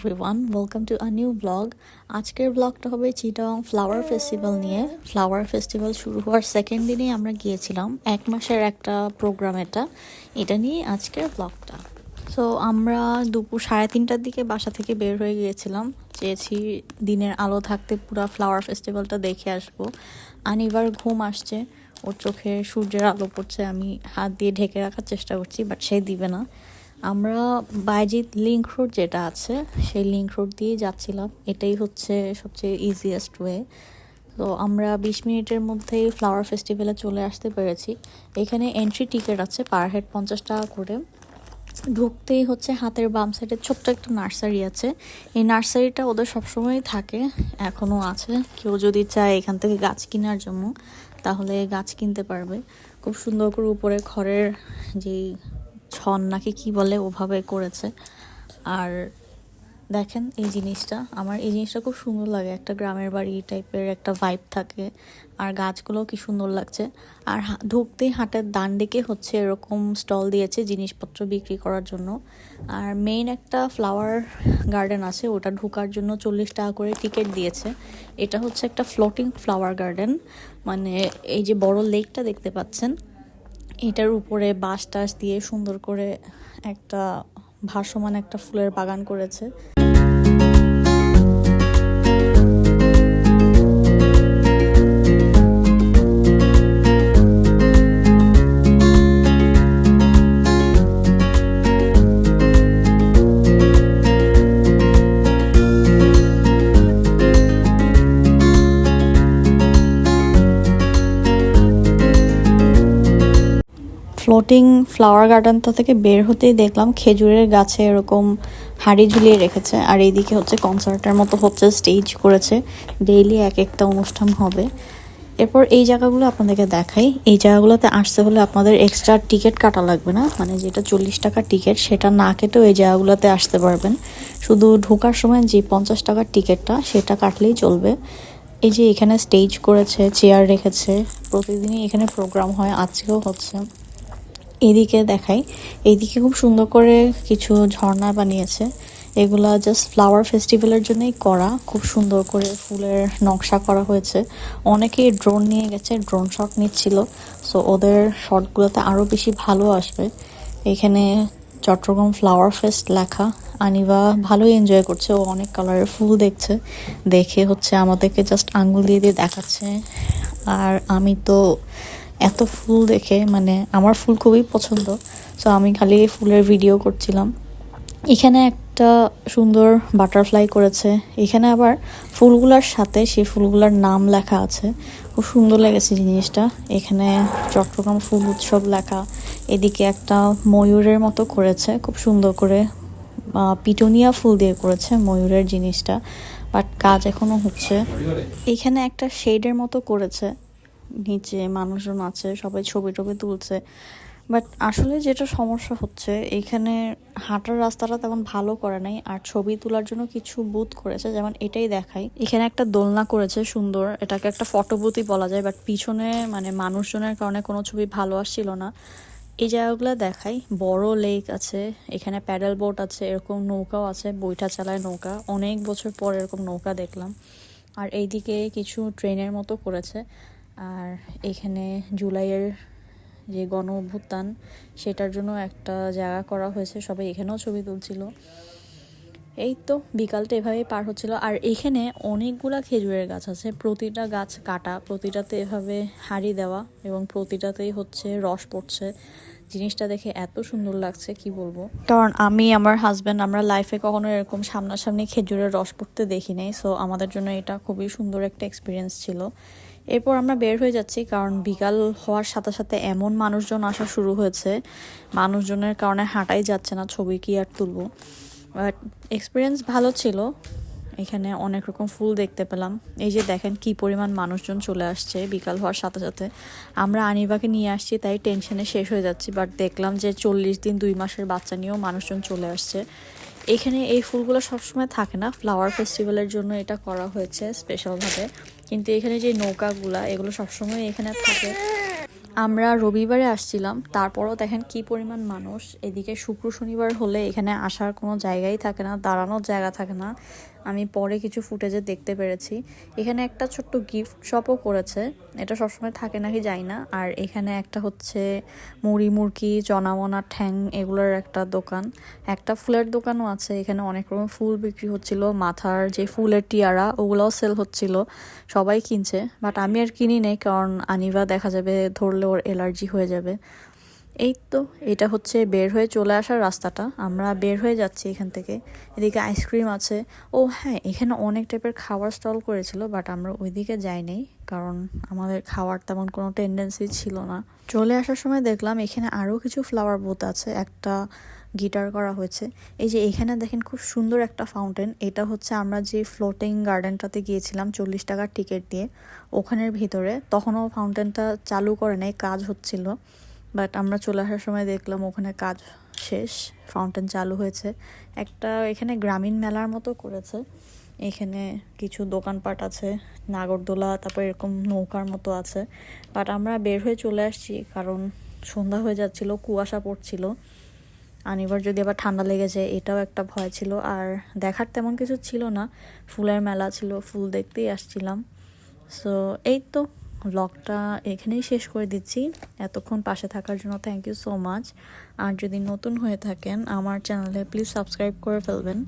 Everyone, welcome to a new blog. আজকের ব্লগটা হবে চিটাগং ফ্লাওয়ার ফেস্টিভ্যাল নিয়ে। ফ্লাওয়ার ফেস্টিভ্যাল শুরু হওয়ার সেকেন্ড দিনেই আমরা গিয়েছিলাম। 1 মাসের একটা প্রোগ্রাম এটা নিয়ে আজকের ব্লগটা। সো আমরা দুপুর 3:30টার দিকে বাসা থেকে বের হয়ে গিয়েছিলাম। চেয়েছি দিনের আলো থাকতে পুরো ফ্লাওয়ার ফেস্টিভ্যালটা দেখে আসবো। আনিবার ঘুম আসছে, ওর চোখে সূর্যের আলো পড়ছে, আমি হাত দিয়ে ঢেকে রাখার চেষ্টা করছি, বাট সে দিবে না। আমরা বাইজিৎ লিংক রোড যেটা আছে সেই লিংক রোড দিয়ে যাচ্ছিলাম। এটাই হচ্ছে সবচেয়ে ইজিয়েস্ট ওয়ে। তো আমরা 20 মিনিটের মধ্যেই ফ্লাওয়ার ফেস্টিভ্যালে চলে আসতে পেরেছি। এখানে এন্ট্রি টিকিট আছে পার হেড 50 টাকা করে। ঢুকতেই হচ্ছে হাতের বাম সাইডে ছোট্ট একটা নার্সারি আছে। এই নার্সারিটা ওদের সবসময়ই থাকে, এখনও আছে। কেউ যদি চায় এখান থেকে গাছ কেনার জন্য তাহলে গাছ কিনতে পারবে। খুব সুন্দর করে উপরে খড়ের যেই ছন নাকি কি বলে ওভাবে করেছে। আর দেখেন এই জিনিসটা, আমার এই জিনিসটা খুব সুন্দর লাগে। একটা গ্রামের বাড়ি টাইপের একটা ভাইব থাকে, আর গাছগুলোও কি সুন্দর লাগছে। আর ঢুকতেই হাটের ডান দিকে হচ্ছে এরকম স্টল দিয়েছে জিনিসপত্র বিক্রি করার জন্য। আর মেইন একটা ফ্লাওয়ার গার্ডেন আছে, ওটা ঢোকার জন্য 40 টাকা করে টিকিট দিয়েছে। এটা হচ্ছে একটা ফ্লোটিং ফ্লাওয়ার গার্ডেন, মানে এই যে বড় লেকটা দেখতে পাচ্ছেন এটার উপরে বাঁশ টাস দিয়ে সুন্দর করে একটা ভাসমান একটা ফুলের বাগান করেছে। ফ্লোটিং ফ্লাওয়ার গার্ডেনটা থেকে বের হতেই দেখলাম খেজুরের গাছে এরকম হাড়ি ঝুলিয়ে রেখেছে, আর এইদিকে হচ্ছে কনসার্টের মতো হচ্ছে, স্টেজ করেছে, ডেইলি এক একটা অনুষ্ঠান হবে। এরপর এই জায়গাগুলো আপনাদেরকে দেখাই। এই জায়গাগুলোতে আসতে হলে আপনাদের এক্সট্রা টিকিট কাটা লাগবে না, মানে যেটা 40 টাকার টিকিট সেটা না কেটেও এই জায়গাগুলোতে আসতে পারবেন। শুধু ঢোকার সময় যে 50 টাকার টিকিটটা সেটা কাটলেই চলবে। এই যে এখানে স্টেজ করেছে, চেয়ার রেখেছে, প্রতিদিনই এখানে প্রোগ্রাম হয়, আজকেও হচ্ছে। এদিকে দেখাই, এইদিকে খুব সুন্দর করে কিছু ঝর্ণা বানিয়েছে। এগুলা জাস্ট ফ্লাওয়ার ফেস্টিভ্যালের জন্যই করা, খুব সুন্দর করে ফুলের নকশা করা হয়েছে। অনেকেই ড্রোন নিয়ে গেছে, ড্রোন শট নিচ্ছিল। সো ওদের শটগুলোতে আরও বেশি ভালো আসবে। এখানে চট্টগ্রাম ফ্লাওয়ার ফেস্ট লেখা। আনিবা ভালোই এনজয় করছে, ও অনেক কালারের ফুল দেখছে, দেখে হচ্ছে আমাদেরকে জাস্ট আঙ্গুল দিয়ে দিয়ে দেখাচ্ছে। আর আমি তো এত ফুল দেখে, মানে আমার ফুল খুবই পছন্দ, সো আমি খালি ফুলের ভিডিও করছিলাম। এখানে একটা সুন্দর বাটারফ্লাই করেছে। এখানে আবার ফুলগুলার সাথে সেই ফুলগুলার নাম লেখা আছে, খুব সুন্দর লেগেছে জিনিসটা। এখানে চট্টগ্রাম ফুল উৎসব লেখা। এদিকে একটা ময়ূরের মতো করেছে, খুব সুন্দর করে পিটুনিয়া ফুল দিয়ে করেছে ময়ূরের জিনিসটা, বাট কাজ এখনো হচ্ছে। এখানে একটা শেডের মতো করেছে, নিচে মানুষজন আছে, সবাই ছবি টবি তুলছে। বাট আসলে যেটা সমস্যা হচ্ছে, এইখানে হাঁটার রাস্তাটা তেমন ভালো করে নাই, আর ছবি তোলার জন্য কিছু বুথ করেছে, যেমন এটাই দেখাই। এখানে একটা দোলনা করেছে সুন্দর, এটাকে একটা ফটো বুথই বলা যায়, বাট পিছনে মানে মানুষজনের কারণে কোনো ছবি ভালো আসছিল না। এই জায়গাগুলো দেখাই, বড় লেক আছে, এখানে প্যাডেল বোট আছে, এরকম নৌকাও আছে, বৈঠা চালায় নৌকা। অনেক বছর পর এরকম নৌকা দেখলাম। আর এইদিকে কিছু ট্রেনের মতো করেছে। আর এখানে জুলাইয়ের যে গণ অভ্যুত্থান সেটার জন্য একটা জায়গা করা হয়েছে, সবাই এখানেও ছবি তুলছিল। এই তো বিকালটা এভাবেই পার হচ্ছিল। আর এখানে অনেকগুলা খেজুরের গাছ আছে, প্রতিটা গাছ কাটা, প্রতিটাতে এভাবে হাঁড়ি দেওয়া, এবং প্রতিটাতেই হচ্ছে রস পড়ছে। জিনিসটা দেখে এত সুন্দর লাগছে কি বলবো। কারণ আমি আমার হাজব্যান্ড আমরা লাইফে কখনো এরকম সামনাসামনি খেজুরের রস পড়তে দেখি নাই, সো আমাদের জন্য এটা খুবই সুন্দর একটা এক্সপিরিয়েন্স ছিল। এরপর আমরা বের হয়ে যাচ্ছি, কারণ বিকাল হওয়ার সাথে সাথে এমন মানুষজন আসা শুরু হয়েছে, মানুষজনের কারণে হাঁটাই যাচ্ছে না, ছবি কি আর তুলবো। বাট এক্সপিরিয়েন্স ভালো ছিল। এখানে অনেক রকম ফুল দেখতে পেলাম। এই যে দেখেন কি পরিমাণ মানুষজন চলে আসছে বিকাল হওয়ার সাথে সাথে। আমরা আনিবাকে নিয়ে আসছি তাই টেনশনে শেষ হয়ে যাচ্ছি, বাট দেখলাম যে 40 দিন 2 মাসের বাচ্চা নিয়েও মানুষজন চলে আসছে। এখানে এই ফুলগুলো সবসময় থাকে না, ফ্লাওয়ার ফেস্টিভ্যালের জন্য এটা করা হয়েছে স্পেশালভাবে। কিন্তু এখানে যে নৌকাগুলা এগুলো সবসময় এখানে থাকে। আমরা রবিবারে আসছিলাম, তারপরও দেখেন কি পরিমাণ মানুষ। এদিকে শুক্র শনিবার হলে এখানে আসার কোনো জায়গাই থাকে না, দাঁড়ানোর জায়গা থাকে না। আমি পরে কিছু ফুটেজে দেখতে পেরেছি। এখানে একটা ছোট্ট গিফট শপও করেছে, এটা সবসময় থাকে নাকি জানি না। আর এখানে একটা হচ্ছে মুড়ি মুড়কি, চনামনা, ঠ্যাং এগুলোর একটা দোকান। একটা ফুলের দোকানও আছে, এখানে অনেক রকম ফুল বিক্রি হচ্ছিল। মাথার যে ফুলের টিয়ারা ওগুলোও সেল হচ্ছিল, সবাই কিনছে। বাট আমি আর কিনি নেই, কারণ আনিবা দেখা যাবে ধরলে ওর অ্যালার্জি হয়ে যাবে। এই তো, এটা হচ্ছে বের হয়ে চলে আসার রাস্তাটা। আমরা বের হয়ে যাচ্ছি এখান থেকে। এদিকে আইসক্রিম আছে। ও হ্যাঁ, এখানে অনেক টাইপের খাবার স্টল করেছিল, বাট আমরা ওইদিকে যাইনি, কারণ আমাদের খাওয়ার তেমন কোনো টেন্ডেন্সি ছিল না। চলে আসার সময় দেখলাম এখানে আরও কিছু ফ্লাওয়ার বুথ আছে, একটা গিটার করা হয়েছে। এই যে এখানে দেখেন খুব সুন্দর একটা ফাউন্টেন, এটা হচ্ছে আমরা যে ফ্লোটিং গার্ডেনটাতে গিয়েছিলাম 40 টাকার টিকিট দিয়ে, ওখানের ভিতরে। তখনও ফাউন্টেনটা চালু করে নাই, কাজ হচ্ছিল। বাট আমরা চলে আসার সময় দেখলাম ওখানে কাজ শেষ, ফাউন্টেন চালু হয়েছে। একটা এখানে গ্রামীণ মেলার মতো করেছে, এখানে কিছু দোকানপাট আছে, নাগরদোলা, তারপর এরকম নৌকার মতো আছে। বাট আমরা বের হয়ে চলে আসছি, কারণ সন্ধ্যা হয়ে যাচ্ছিল, কুয়াশা পড়ছিল। আনিবার যদি আবার ঠান্ডা লেগে যায় এটাও একটা ভয় ছিল। আর দেখার তেমন কিছু ছিল না, ফুলের মেলা ছিল, ফুল দেখতেই আসছিলাম। সো এই তো, ব্লগটা এখানেই শেষ করে দিচ্ছি। এতক্ষণ পাশে থাকার জন্য থ্যাংক ইউ সো মাচ। আর যদি নতুন হয়ে থাকেন আমার চ্যানেলে প্লিজ সাবস্ক্রাইব করে ফেলবেন।